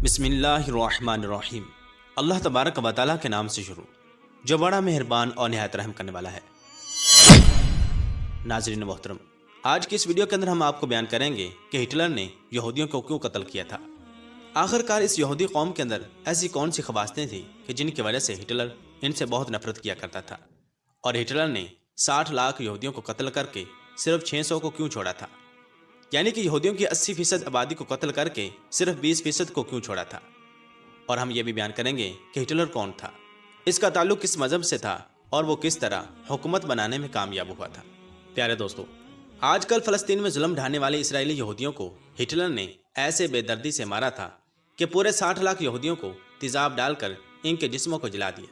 بسم اللہ الرحمن الرحیم۔ اللہ تبارک و تعالیٰ کے نام سے شروع جو بڑا مہربان اور نہایت رحم کرنے والا ہے۔ ناظرین محترم، آج کی اس ویڈیو کے اندر ہم آپ کو بیان کریں گے کہ ہٹلر نے یہودیوں کو کیوں قتل کیا تھا۔ آخر کار اس یہودی قوم کے اندر ایسی کون سی خواصیں تھیں کہ جن کی وجہ سے ہٹلر ان سے بہت نفرت کیا کرتا تھا، اور ہٹلر نے 60 لاکھ یہودیوں کو قتل کر کے صرف 600 کو کیوں چھوڑا تھا، یعنی کہ یہودیوں کی 80% آبادی کو قتل کر کے صرف 20% کو کیوں چھوڑا تھا۔ اور ہم یہ بھی بیان کریں گے کہ ہٹلر کون تھا، اس کا تعلق کس مذہب سے تھا اور وہ کس طرح حکومت بنانے میں کامیاب ہوا تھا۔ پیارے دوستو، آج کل فلسطین میں ظلم ڈھانے والے اسرائیلی یہودیوں کو ہٹلر نے ایسے بے دردی سے مارا تھا کہ پورے 60 لاکھ یہودیوں کو تیزاب ڈال کر ان کے جسموں کو جلا دیا،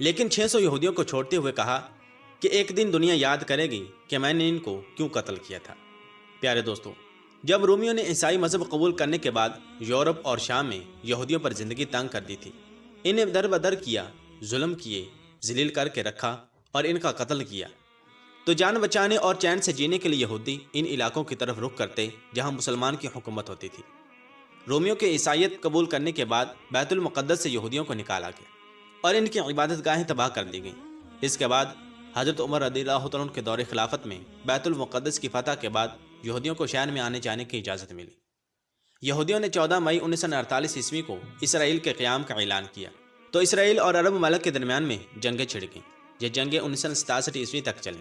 لیکن 600 یہودیوں کو چھوڑتے ہوئے کہا کہ ایک دن دنیا یاد کرے گی کہ میں نے ان کو کیوں قتل کیا تھا۔ پیارے دوستو، جب رومیوں نے عیسائی مذہب قبول کرنے کے بعد یورپ اور شام میں یہودیوں پر زندگی تنگ کر دی تھی، انہیں در بدر کیا، ظلم کیے، ذلیل کر کے رکھا اور ان کا قتل کیا، تو جان بچانے اور چین سے جینے کے لیے یہودی ان علاقوں کی طرف رخ کرتے جہاں مسلمان کی حکومت ہوتی تھی۔ رومیوں کے عیسائیت قبول کرنے کے بعد بیت المقدس سے یہودیوں کو نکالا گیا اور ان کی عبادت گاہیں تباہ کر دی گئیں۔ اس کے بعد حضرت عمر رضی اللہ عنہ کے دور خلافت میں بیت المقدس کی فتح کے بعد یہودیوں کو شہر میں آنے جانے کی اجازت ملی۔ یہودیوں نے 14 مئی 1948 عیسوی کو اسرائیل کے قیام کا اعلان کیا، تو اسرائیل اور عرب ممالک کے درمیان میں جنگیں چھڑ گئیں۔ یہ جنگیں 1967 عیسوی تک چلیں۔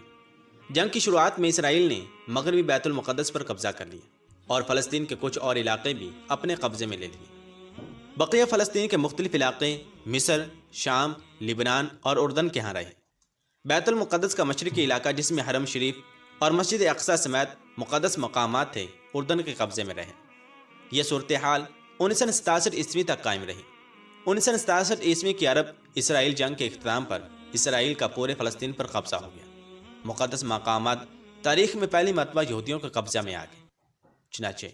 جنگ کی شروعات میں اسرائیل نے مغربی بیت المقدس پر قبضہ کر لیا اور فلسطین کے کچھ اور علاقے بھی اپنے قبضے میں لے لیے۔ بقیہ فلسطین کے مختلف علاقے مصر، شام، لبنان اور اردن کے ہاں رہے۔ بیت المقدس کا مشرقی علاقہ جس میں حرم شریف اور مسجد اقصی سمیت مقدس مقامات تھے اردن کے قبضے میں رہے۔ یہ صورتحال 1967 عیسوی تک قائم رہی۔ 1967 عیسوی کی عرب اسرائیل جنگ کے اختتام پر اسرائیل کا پورے فلسطین پر قبضہ ہو گیا۔ مقدس مقامات تاریخ میں پہلی مرتبہ یہودیوں کے قبضہ میں آ گئے۔ چنانچہ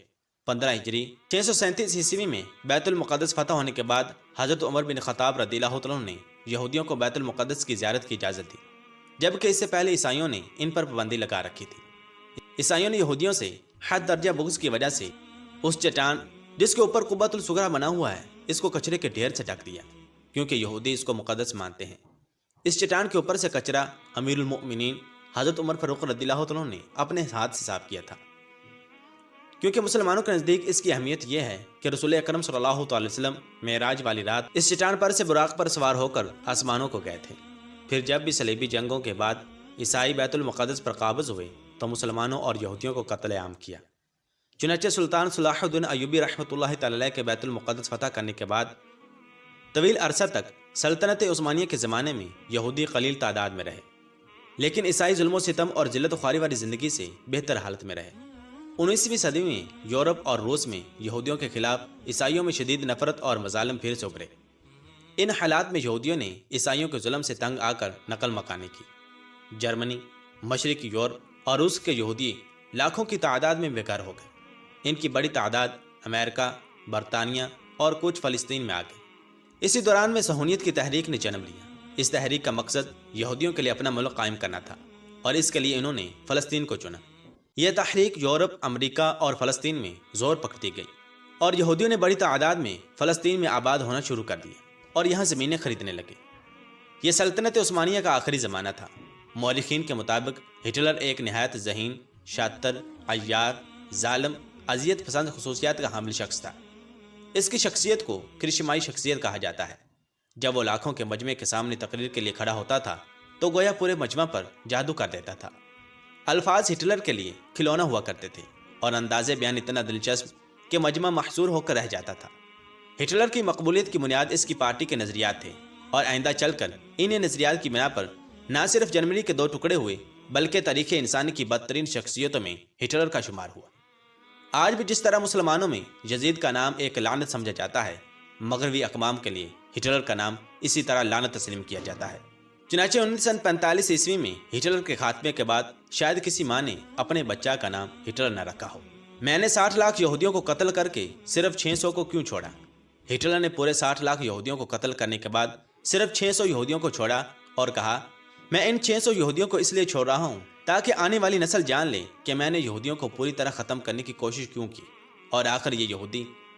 15 ہجری 637 عیسوی میں بیت المقدس فتح ہونے کے بعد حضرت عمر بن خطاب رضی اللہ عنہ نے یہودیوں کو بیت المقدس کی زیارت کی اجازت دی، جبکہ اس سے پہلے عیسائیوں نے ان پر پابندی لگا رکھی تھی۔ عیسائیوں نے یہودیوں سے حد درجہ بغض کی وجہ سے اس چٹان جس کے اوپر قبۃ الصغریٰ بنا ہوا ہے اس کو کچرے کے ڈھیر سے ڈھک دیا، کیونکہ یہودی اس کو مقدس مانتے ہیں۔ اس چٹان کے اوپر سے کچرا امیر المؤمنین حضرت عمر فاروق رضی اللہ عنہ نے اپنے ہاتھ سے صاف کیا تھا، کیونکہ مسلمانوں کے نزدیک اس کی اہمیت یہ ہے کہ رسول اکرم صلی اللہ علیہ وسلم معراج والی رات اس چٹان پر سے براق پر سوار ہو کر آسمانوں کو گئے تھے۔ پھر جب بھی صلیبی جنگوں کے بعد عیسائی بیت المقدس پر قابض ہوئے تو مسلمانوں اور یہودیوں کو قتل عام کیا۔ چنانچہ سلطان صلاح الدین ایوبی رحمۃ اللہ تعالی علیہ کے بیت المقدس فتح کرنے کے بعد طویل عرصہ تک سلطنت عثمانیہ کے زمانے میں یہودی قلیل تعداد میں رہے، لیکن عیسائی ظلم و ستم اور ذلت و خواری والی زندگی سے بہتر حالت میں رہے۔ 19ویں صدی میں یورپ اور روس میں یہودیوں کے خلاف عیسائیوں میں شدید نفرت اور مظالم پھر سے ابھرے۔ ان حالات میں یہودیوں نے عیسائیوں کے ظلم سے تنگ آ کر نقل مکانی کی۔ جرمنی، مشرقی یورپ اور روس کے یہودی لاکھوں کی تعداد میں بے گھر ہو گئے۔ ان کی بڑی تعداد امریکہ، برطانیہ اور کچھ فلسطین میں آ گئی۔ اسی دوران میں صہیونیت کی تحریک نے جنم لیا۔ اس تحریک کا مقصد یہودیوں کے لیے اپنا ملک قائم کرنا تھا، اور اس کے لیے انہوں نے فلسطین کو چنا۔ یہ تحریک یورپ، امریکہ اور فلسطین میں زور پکڑتی گئی، اور یہودیوں نے بڑی تعداد میں فلسطین میں آباد ہونا شروع کر دیا اور یہاں زمینیں خریدنے لگے۔ یہ سلطنت عثمانیہ کا آخری زمانہ تھا۔ مورخین کے مطابق ہٹلر ایک نہایت ذہین، شاطر، عیار، ظالم، اذیت پسند خصوصیات کا حامل شخص تھا۔ اس کی شخصیت کو کرشمائی شخصیت کہا جاتا ہے۔ جب وہ لاکھوں کے مجمع کے سامنے تقریر کے لیے کھڑا ہوتا تھا تو گویا پورے مجمع پر جادو کر دیتا تھا۔ الفاظ ہٹلر کے لیے کھلونا ہوا کرتے تھے اور انداز بیان اتنا دلچسپ کہ مجمع محصور ہو کر رہ جاتا تھا۔ ہٹلر کی مقبولیت کی بنیاد اس کی پارٹی کے نظریات تھے، اور آئندہ چل کر انہیں نظریات کی بنا پر نہ صرف جرمنی کے 2 ٹکڑے ہوئے بلکہ تاریخ انسانی کی بدترین شخصیتوں میں ہٹلر کا شمار ہوا۔ آج بھی جس طرح مسلمانوں میں یزید کا نام ایک لعنت سمجھا جاتا ہے، مغربی اقوام کے لیے ہٹلر کا نام اسی طرح لعنت تسلیم کیا جاتا ہے۔ چنانچہ 1945 عیسوی میں ہٹلر کے خاتمے کے بعد شاید کسی ماں نے اپنے بچہ کا نام ہٹلر نہ رکھا ہو۔ میں نے 60 لاکھ یہودیوں کو قتل کر کے صرف 600 کو کیوں چھوڑا؟ ہٹلر نے پورے 60 لاکھ یہودیوں کو قتل کرنے کے بعد صرف 600 یہودیوں کو چھوڑا اور کہا، میں ان 600 یہودیوں کو اس لیے چھوڑ رہا ہوں تاکہ آنے والی نسل جان لے کہ میں نے یہودیوں کو پوری طرح ختم کرنے کی کوشش کیوں کی، اور آخر یہ یہودی